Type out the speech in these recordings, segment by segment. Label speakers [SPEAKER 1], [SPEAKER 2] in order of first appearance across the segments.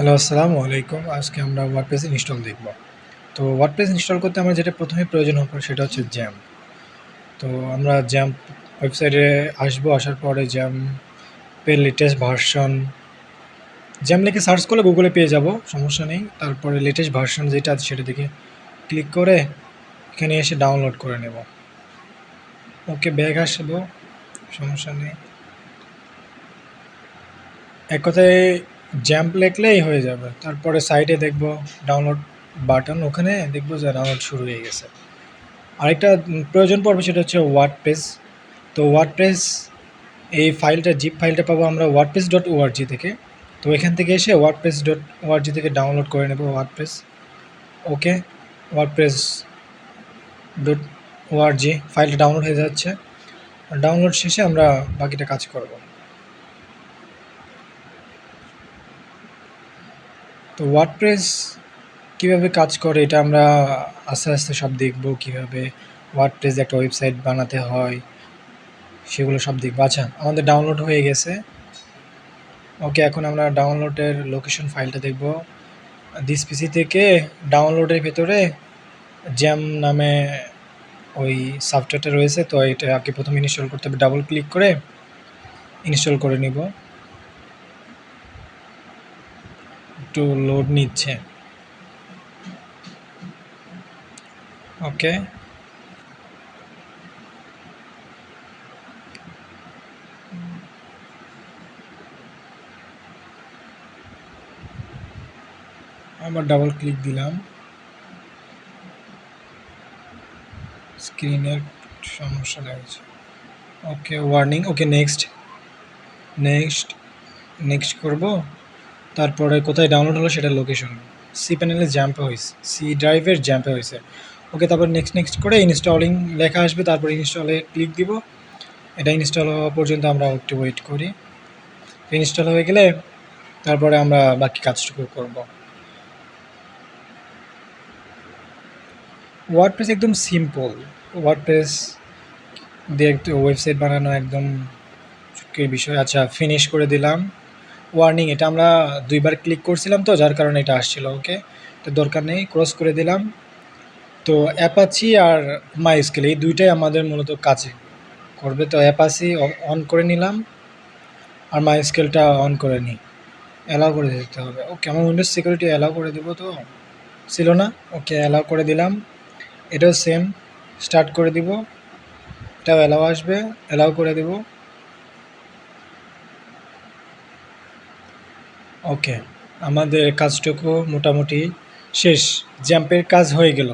[SPEAKER 1] Hello, আসসালামু আলাইকুম। আজকে আমরা ওয়ার্ডপ্রেস ইনস্টল দেখব। তো ওয়ার্ডপ্রেস ইনস্টল করতে আমার যেটা ১ম এ প্রয়োজন হবে সেটা হচ্ছে জ্যাম্প। তো আমরা জ্যাম্প ওয়েবসাইটে আসবো, আসার পরে জ্যাম্পের লেটেস্ট ভার্সন জ্যাম্প লিখে সার্চ করলে গুগলে পেয়ে যাব, সমস্যা নেই। তারপরে লেটেস্ট ভার্সন যেটা আছে সেটা দিকে ক্লিক করে এখানে এসে ডাউনলোড করে নেব। ওকে, ব্যাক আসবো, সমস্যা নেই। এক কথায় জ্যাম্প লিখলেই হয়ে যাবে। তারপরে সাইডে দেখব ডাউনলোড বাটন, ওখানে দেখব যে ডাউনলোড শুরু হয়ে গেছে। আরেকটা প্রয়োজন পড়বে সেটা হচ্ছে ওয়ার্ডপ্রেস। তো ওয়ার্ডপ্রেস এই ফাইলটা জিপ ফাইলটা পাবো আমরা wordpress.org থেকে। তো এখান থেকে এসে wordpress.org থেকে ডাউনলোড করে নেব ওয়ার্ডপ্রেস। ওকে, wordpress.org ফাইলটা ডাউনলোড হয়ে যাচ্ছে। ডাউনলোড শেষে আমরা বাকিটা কাজ করব। তো ওয়ার্ডপ্রেস কীভাবে কাজ করে এটা আমরা আস্তে আস্তে সব দেখব, কীভাবে ওয়ার্ডপ্রেস একটা ওয়েবসাইট বানাতে হয় সেগুলো সব দেখব। আচ্ছা, আমাদের ডাউনলোড হয়ে গেছে। ওকে, এখন আমরা ডাউনলোডের লোকেশন ফাইলটা দেখব। দিস পিসি থেকে ডাউনলোডের ভেতরে জ্যাম নামে ওই সফটওয়্যারটা রয়েছে। তো এটা আগে প্রথমে ইনস্টল করতে হবে, ডাবল ক্লিক করে ইনস্টল করে নিব। একটু লোড নিচ্ছে। ওকে, আবার ডাবল ক্লিক দিলাম, স্ক্রিনের সমস্যা লাগছে। ওকে, ওয়ার্নিং। ওকে, নেক্সট নেক্সট নেক্সট করব। তারপরে কোথায় ডাউনলোড হলো সেটা লোকেশন সি প্যানেলে জ্যাম্পে হয়েছে, সি ড্রাইভের জ্যাম্পে হয়েছে। ওকে, তারপর নেক্সট করে ইনস্টলিং লেখা আসবে, তারপর ইনস্টলে ক্লিক দিব। এটা ইনস্টল হওয়া পর্যন্ত আমরা একটু ওয়েট করি। ইনস্টল হয়ে গেলে তারপরে আমরা বাকি কাজটুকু করব। ওয়ার্ডপ্রেস একদম সিম্পল। ওয়ার্ডপ্রেস দিয়ে একটু ওয়েবসাইট বানানো একদম চুটকির বিষয়। আচ্ছা, ফিনিশ করে দিলাম। ওয়ার্নিং, এটা আমরা 2 বার ক্লিক করছিলাম তো যার কারণে এটা আসছিল। ওকে, তো দরকার নেই, ক্রস করে দিলাম। তো অ্যাপাচি আর মাইস্কেল এই দুইটাই আমাদের মূলত কাজে করবে। তো অ্যাপাচি অন করে নিলাম আর মাইস্কেলটা অন করে নিই, অ্যালাউ করে দিতে হবে। ওকে, আমার উইন্ডোজ সিকিউরিটি অ্যালাউ করে দেবো, তো ছিল না। ওকে, অ্যালাউ করে দিলাম। এটাও সেম, স্টার্ট করে দিব, এটাও অ্যালাউ আসবে, অ্যালাউ করে দেব। ওকে, আমাদের কাজটুকু মোটামুটি শেষ। জ্যাম্পের কাজ হয়ে গেল।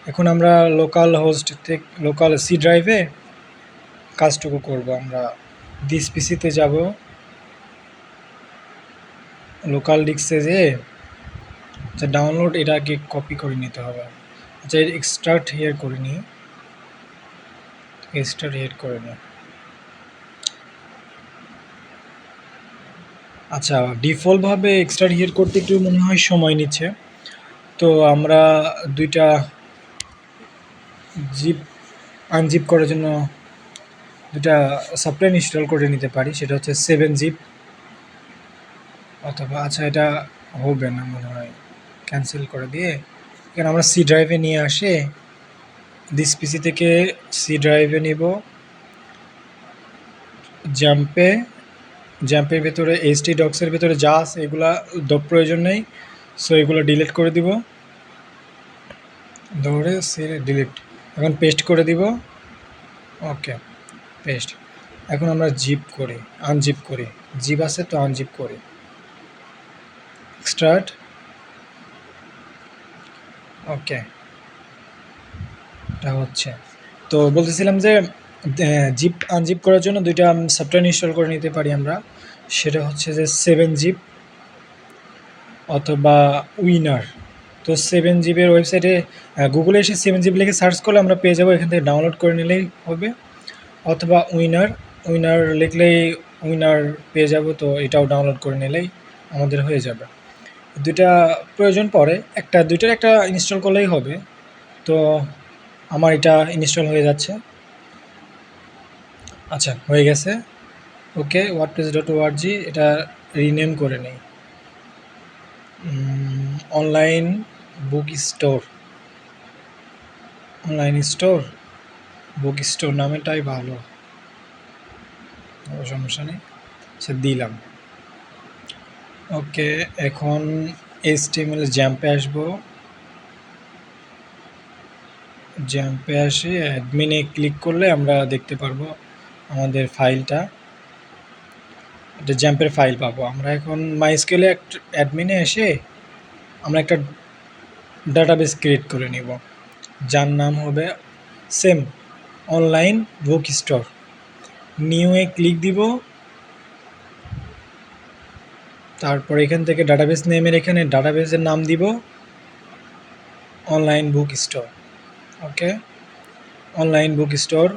[SPEAKER 1] এখন আমরা লোকাল হোস্ট থেকে লোকাল সি ড্রাইভে কাজটুকু করব। আমরা দিস পিসিতে যাব, লোকাল ডিস্কে যেয়ে আচ্ছা ডাউনলোড এটাকে কপি করে নিতে হবে। আচ্ছা, এক্সট্রাক্ট হিয়ার করে নিই, এক্সট্রাক্ট হিয়ার করে নিই। আচ্ছা, ডিফল্টভাবে এক্সট্রাক্ট হিয়ার করতে একটু মনে হয় সময় নিচ্ছে। তো আমরা দুইটা জিপ আনজিপ করার জন্য দুটা সফটওয়্যার ইনস্টল করে নিতে পারি, সেটা হচ্ছে 7-zip অথবা আচ্ছা এটা হবে না মনে হয়, ক্যান্সেল করে দিয়ে এখানে আমরা সি ড্রাইভে নিয়ে আসে দিস পিসি থেকে সি ড্রাইভে নিব। জ্যাম্পের ভেতরে এইচটি ডক্সের ভেতরে যা আছে এগুলা প্রয়োজন নেই, সো এগুলো ডিলিট করে দিব, ধরে সে ডিলিট। এখন পেস্ট করে দিব। ওকে, পেস্ট। এখন আমরা জিপ করি, আনজিপ করি, জিপ আছে তো আনজিপ করি, স্টার্ট। ওকে, এটা হচ্ছে। তো বলতেছিলাম যে জিপ আনজিপ করার জন্য দুইটা সফটওয়্যার ইনস্টল করে নিতে পারি আমরা, সেটা হচ্ছে যে 7-zip অথবা উইনার। তো 7-zipের ওয়েবসাইটে গুগলে এসে 7-zip লিখে সার্চ করলে আমরা পেয়ে যাবো, এখান থেকে ডাউনলোড করে নিলেই হবে। অথবা উইনার লিখলেই উইনার পেয়ে যাব, তো এটাও ডাউনলোড করে নিলেই আমাদের হয়ে যাবে। দুইটা প্রয়োজন পড়ে, দুইটার একটা ইনস্টল করলেই হবে। তো আমার এটা ইনস্টল হয়ে যাচ্ছে। আচ্ছা, হয়ে গেছে। ওকে, wordpress.org এটা রিনেম করে নেই। Online book store, online store, book store নামেটাই ভালো, সমস্যা নেই। আচ্ছা দিলাম। ওকে, এখন HTML জ্যাম্পে আসবো। জ্যাম্পে আসে অ্যাডমিনে ক্লিক করলে আমরা দেখতে পারবো আমাদের ফাইলটা, এটা জ্যাম্পের ফাইল পাবো আমরা। এখন মাইস্কুয়েলে একটা অ্যাডমিনে এসে আমরা একটা ডাটাবেস ক্রিয়েট করে নিব, যার নাম হবে সেম অনলাইন বুক স্টোর। নিউয়ে ক্লিক দিব, তারপর এখান থেকে ডাটাবেস নেমের এখানে ডাটাবেসের নাম দিব অনলাইন বুক স্টোর। ওকে, অনলাইন বুক স্টোর,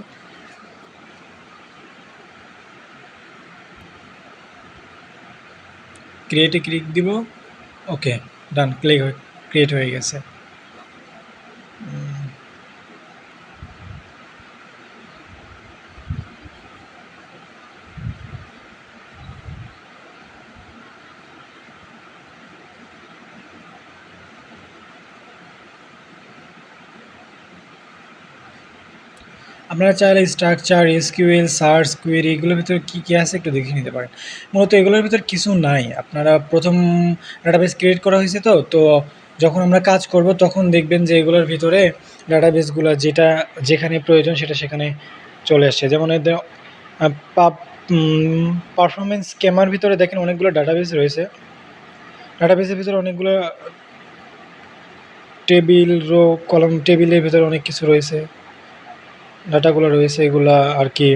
[SPEAKER 1] ক্রিয়েটে ক্লিক দিব। ওকে ডান, ক্রিয়েট হয়ে গেছে। আপনারা চাইলে স্ট্রাকচার, এসকিউএল, সার্চ, কোয়েরি এগুলোর ভিতরে কী কী আছে একটু দেখে নিতে পারেন। মূলত এগুলোর ভিতরে কিছু নাই, আপনারা প্রথম ডাটাবেস ক্রিয়েট করা হয়েছে তো যখন আমরা কাজ করব তখন দেখবেন যে এগুলোর ভিতরে ডাটাবেসগুলো যেটা যেখানে প্রয়োজন সেটা সেখানে চলে আসছে। যেমন এদের পারফরমেন্স স্কেমার ভিতরে দেখেন অনেকগুলো ডাটাবেস রয়েছে, ডাটাবেসের ভিতরে অনেকগুলো টেবিল, রো, কলাম, টেবিলের ভিতরে অনেক কিছু রয়েছে, ডাটাগুলো রয়েছে, এগুলা আর কি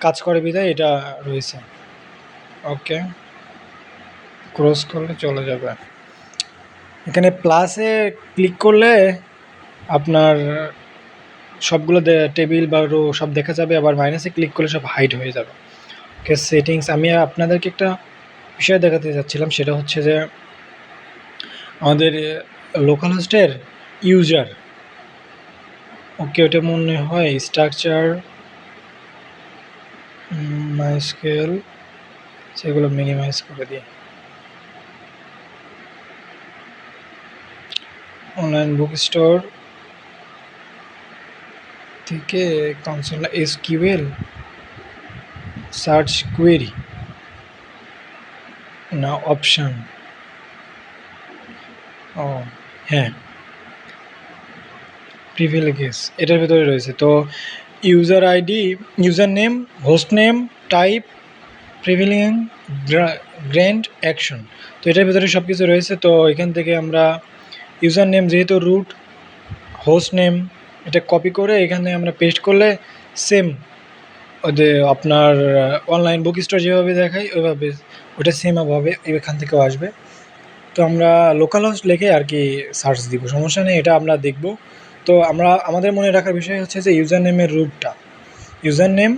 [SPEAKER 1] কাজ করে বিধায় এটা রয়েছে। ওকে, ক্রস করলে চলে যাবে। এখানে প্লাসে ক্লিক করলে আপনার সবগুলো টেবিল বা রো সব দেখা যাবে, আবার মাইনাসে ক্লিক করলে সব হাইড হয়ে যাবে। ওকে, সেটিংস আমি আপনাদেরকে একটা বিষয় দেখাতে চাচ্ছিলাম, সেটা হচ্ছে যে আমাদের লোকাল হোস্টের ইউজার, ওকে ওটা মনে হয় স্ট্রাকচার, মাইস্কুয়েল, সেগুলো মিনিমাইজ করে দিই। অনলাইন বুক স্টোর থেকে কনসোল এসকিউএল, সার্চ কোয়েরি না অপশান, ও হ্যাঁ প্রিভিলেজেস এটার ভিতরে রয়েছে। তো user ID, user name, host name, type, prevailing, grand action, তো এটার ভিতরে সব কিছু রয়েছে। তো এখান থেকে আমরা ইউজার নেম যেহেতু রুট, হোস্ট নেম এটা কপি করে এখানে আমরা পেস্ট করলে সেম ওদের আপনার অনলাইন বুক স্টোর যেভাবে দেখায় ওইভাবে ওটা সেমভাবে এখান থেকেও আসবে। তো আমরা লোকাল হোস্ট লিখে আর কি সার্চ দিব, সমস্যা নেই, এটা আমরা দেখব। তো আমাদের মনে রাখার বিষয় হচ্ছে যে ইউজার নেমের রুটটা, ইউজার নেম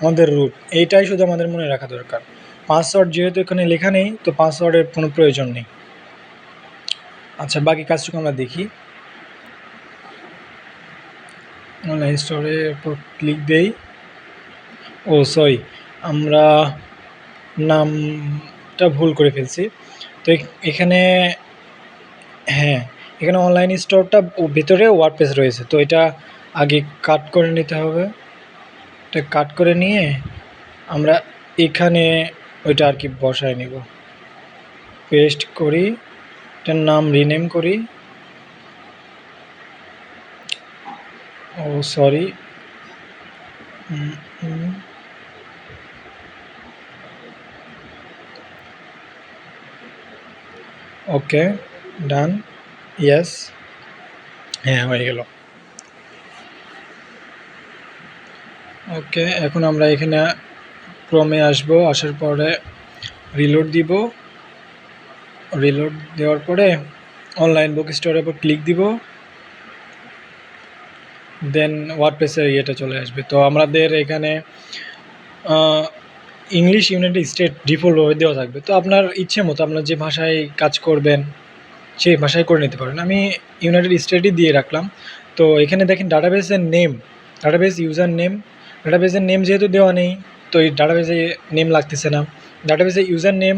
[SPEAKER 1] আমাদের রুট, এইটাই শুধু আমাদের মনে রাখা দরকার। পাসওয়ার্ড যেহেতু এখানে লেখা নেই তো পাসওয়ার্ডের কোনো প্রয়োজন নেই। আচ্ছা বাকি কাজটুকু আমরা দেখি। অনলাইন স্টোরের উপর ক্লিক দেই। ও সরি, আমরা নামটা ভুল করে ফেলছি। তো এখানে হ্যাঁ, এখানে অনলাইন স্টোরটা ভিতরে ওয়ার্ডপ্রেস রয়েছে, তো এটা আগে কাট করে নিতে হবে। এটা কাট করে নিয়ে আমরা এখানে ওইটা আর কি বসায় নিব, পেস্ট করি, এটার নাম রিনেম করি। ও সরি, ওকে ডান, ইয়েস, হ্যাঁ হয়ে গেল। ওকে, এখন আমরা এখানে ক্রমে আসবো, আসার পরে রিলোড দিব, রিলোড দেওয়ার পরে অনলাইন বুক স্টোরের উপর ক্লিক দিব, দেন ওয়ার্ডপ্রেসের ইয়েটা চলে আসবে। তো আমাদের এখানে ইংলিশ ইউনাইটেড স্টেট ডিফল্টভাবে দেওয়া থাকবে, তো আপনার ইচ্ছে মতো আপনার যে ভাষায় কাজ করবেন সেই ভাষায় করে নিতে পারেন। আমি ইউনাইটেড স্টেটই দিয়ে রাখলাম। তো এখানে দেখেন ডাটাবেসের নেম, ডাটাবেস ইউজার নেম, ডাটাবেসের নেম যেহেতু দেওয়া নেই তো এই ডাটাবেসে নেম লাগতেছে না। ডাটাবেসে ইউজার নেম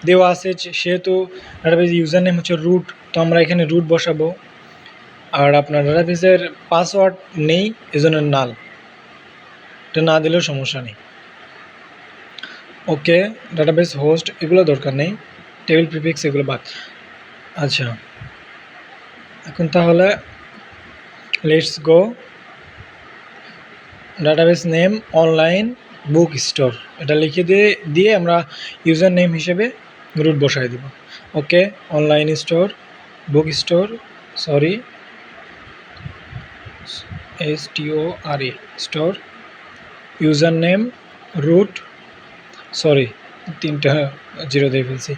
[SPEAKER 1] দেওয়া আছে, সেহেতু ডাটাবেস ইউজার নেম হচ্ছে রুট, তো আমরা এখানে রুট বসাবো। আর আপনার ডাটাবেসের পাসওয়ার্ড নেই, এজন্য নাল, এটা না দিলেও সমস্যা নেই। ওকে, ডাটাবেস হোস্ট এগুলো দরকার নেই, টেবিল প্রিফিক্স এগুলো বাদ। আচ্ছা, এখন তাহলে let's go. Database name online book store, এটা লিখে দিয়ে আমরা ইউজার নেম হিসেবে রুট বসাই দেব। Okay, online store book store, sorry STORE store, user name root, sorry 3টা 0 দিয়ে ফেলছি।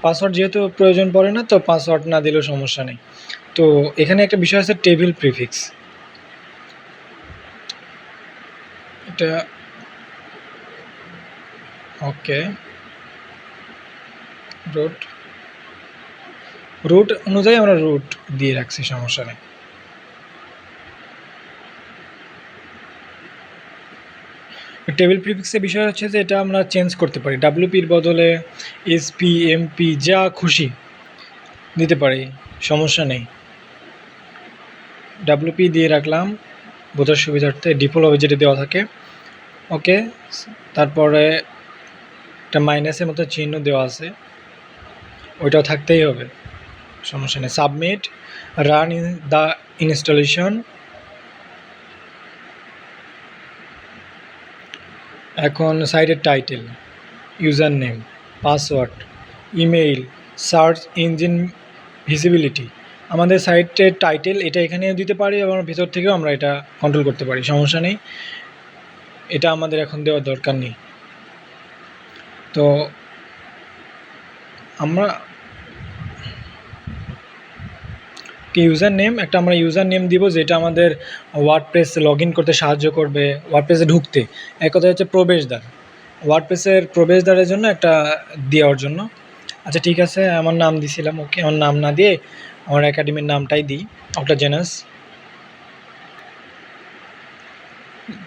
[SPEAKER 1] পাসওয়ার্ড যেহেতু প্রয়োজন পড়ে না, তো পাসওয়ার্ড না দিলেও সমস্যা নেই। তো এখানে একটা বিষয় আছে টেবিল প্রিফিক্স, এটা ওকে রুট অনুযায়ী আমরা রুট দিয়ে রাখছি, সমস্যা নেই। টেবিল প্রিফিক্সের বিষয় হচ্ছে যে এটা আমরা চেঞ্জ করতে পারি, WPর বদলে SP MP যা খুশি দিতে পারি, সমস্যা নেই। WP দিয়ে রাখলাম বোঝার সুবিধার্থে, ডিফল্টভাবে যেটা দেওয়া থাকে। ওকে, তারপরে একটা মাইনাসের মতো চিহ্ন দেওয়া আছে, ওইটাও থাকতেই হবে, সমস্যা নেই। Submit, run the installation. এখন সাইটের title, user name, password, email, search engine visibility. আমাদের সাইটের টাইটেল এটা এখানেও দিতে পারি এবং ভিতর থেকেও আমরা এটা কন্ট্রোল করতে পারি, সমস্যা নেই, এটা আমাদের এখন দেওয়ার দরকার নেই। তো আমরা ইউজার নেম, একটা আমরা ইউজার নেম দিব যেটা আমাদের ওয়ার্ডপ্রেসে লগ ইন করতে সাহায্য করবে, ওয়ার্ডপ্রেসে ঢুকতে। এক কথা হচ্ছে প্রবেশদ্বার, ওয়ার্ডপ্রেসের প্রবেশদ্বারের জন্য একটা দেওয়ার জন্য। আচ্ছা ঠিক আছে, আমার নাম দিছিলাম, ওকে, আমার নাম না দিয়ে আমার একাডেমির নামটাই দিই, অক্টাজেনাস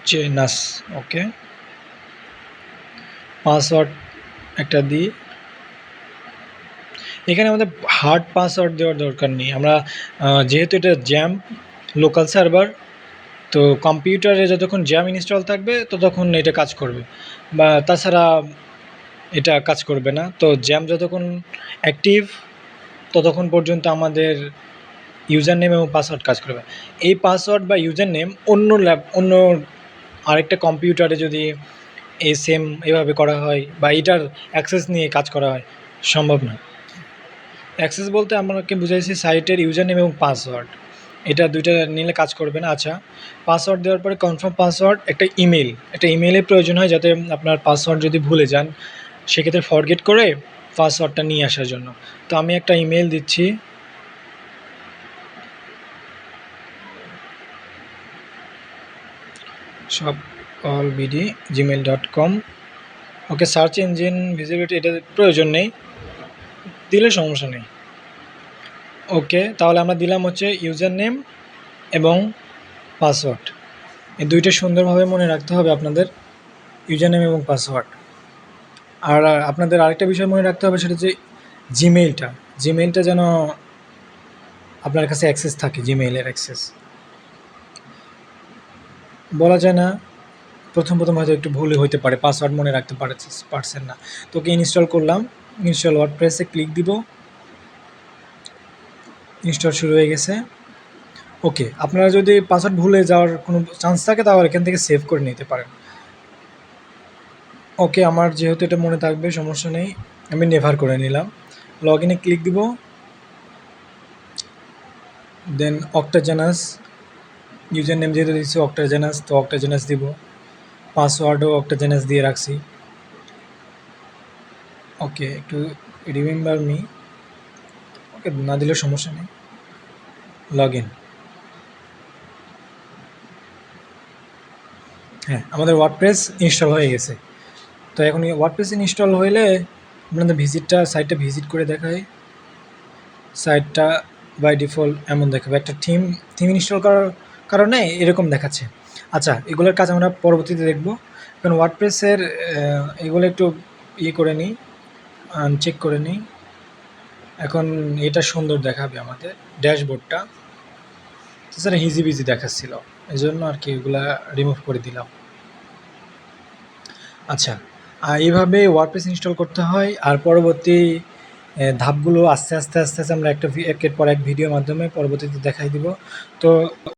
[SPEAKER 1] জেনাস। ওকে, পাসওয়ার্ড একটা দিই। এখানে আমাদের হার্ড পাসওয়ার্ড দেওয়ার দরকার নেই, আমরা যেহেতু এটা জ্যাম লোকাল সার্ভার, তো কম্পিউটারে যতক্ষণ জ্যাম ইনস্টল থাকবে ততক্ষণ এটা কাজ করবে, বা তাছাড়া এটা কাজ করবে না। তো জ্যাম যতক্ষণ অ্যাক্টিভ ততক্ষণ পর্যন্ত আমাদের ইউজার নেম এবং পাসওয়ার্ড কাজ করবে। এই পাসওয়ার্ড বা ইউজার নেম অন্য আরেকটা কম্পিউটারে যদি এই সেম এভাবে করা হয় বা এটার অ্যাক্সেস নিয়ে কাজ করা হয়, সম্ভব না। অ্যাক্সেস বলতে আমাকে বুঝাইছি সাইটের ইউজার নেম এবং পাসওয়ার্ড, এটা দুইটা নিলে কাজ করবে না। আচ্ছা, পাসওয়ার্ড দেওয়ার পরে কনফার্ম পাসওয়ার্ড, একটা ইমেলের প্রয়োজন হয়, যাতে আপনার পাসওয়ার্ড যদি ভুলে যান সেক্ষেত্রে ফরগেট করে পাসওয়ার্ডটা নিয়ে আসার জন্য। তো আমি একটা ইমেল দিচ্ছি, shopallbd@gmail.com। ওকে, সার্চ ইঞ্জিন ভিজিবিলিটি এটা প্রয়োজন নেই, দিলে সমস্যা নেই। ওকে, তাহলে আমরা দিলাম হচ্ছে ইউজার নেম এবং পাসওয়ার্ড, এই দুইটা সুন্দরভাবে মনে রাখতে হবে আপনাদের, ইউজার নেম এবং পাসওয়ার্ড। আর আপনাদের আরেকটা বিষয় মনে রাখতে হবে, সেটা হচ্ছে জিমেইলটা যেন আপনার কাছে অ্যাক্সেস থাকে, জিমেইলের অ্যাক্সেস। বলা যায় না, প্রথম হয়তো একটু ভুল হইতে পারে, পাসওয়ার্ড মনে রাখতে পারছেন না। তো ওকে, ইনস্টল করলাম, ইনস্টল ওয়ার্ডপ্রেসে ক্লিক দিব, ইনস্টল শুরু হয়ে গেছে। ওকে, আপনারা যদি পাসওয়ার্ড ভুলে যাওয়ার কোনো চান্স থাকে তাহলে এখান থেকে সেভ করে নিতে পারেন। ওকে, আমার যেহেতু এটা মনে থাকবে সমস্যা নেই, আমি নেভার করে নিলাম। লগ ইনে ক্লিক দিব, দেন অক্টাজেনাস, ইউজার নেম যেহেতু দিচ্ছি অক্টাজেনাস, তো অক্টাজেনাস দিব, পাসওয়ার্ডও অক্টাজেনাস দিয়ে রাখছি। ওকে, একটু রিমেম্বার মি, ওকে না দিলেও সমস্যা নেই। লগ ইন, হ্যাঁ, আমাদের ওয়ার্ডপ্রেস ইনস্টল হয়ে গেছে। তো এখন ওয়ার্ডপ্রেস ইনস্টল হইলে আপনাদের সাইটটা ভিজিট করে দেখায়, সাইটটা বাই ডিফল্ট এমন দেখাবে, একটা থিম ইনস্টল করার কারণে এরকম দেখাচ্ছে। আচ্ছা, এগুলোর কাজ আমরা পরবর্তীতে দেখব, কারণ ওয়ার্ডপ্রেসের এগুলো একটু করে নিই। আনচেক করে নিই। এখন এটা সুন্দর দেখাবে আমাদের ড্যাশবোর্ডটা। তাছাড়া হিজিবিজি দেখাচ্ছিল, এজন্য আর কি এগুলা রিমুভ করে দিলাম। আচ্ছা, এইভাবে ওয়ার্ডপ্রেস ইনস্টল করতে হয়। আর পরবর্তী ধাপগুলো আস্তে আস্তে আমরা একের পর এক ভিডিওর মাধ্যমে পরবর্তীতে দেখাই দিব। তো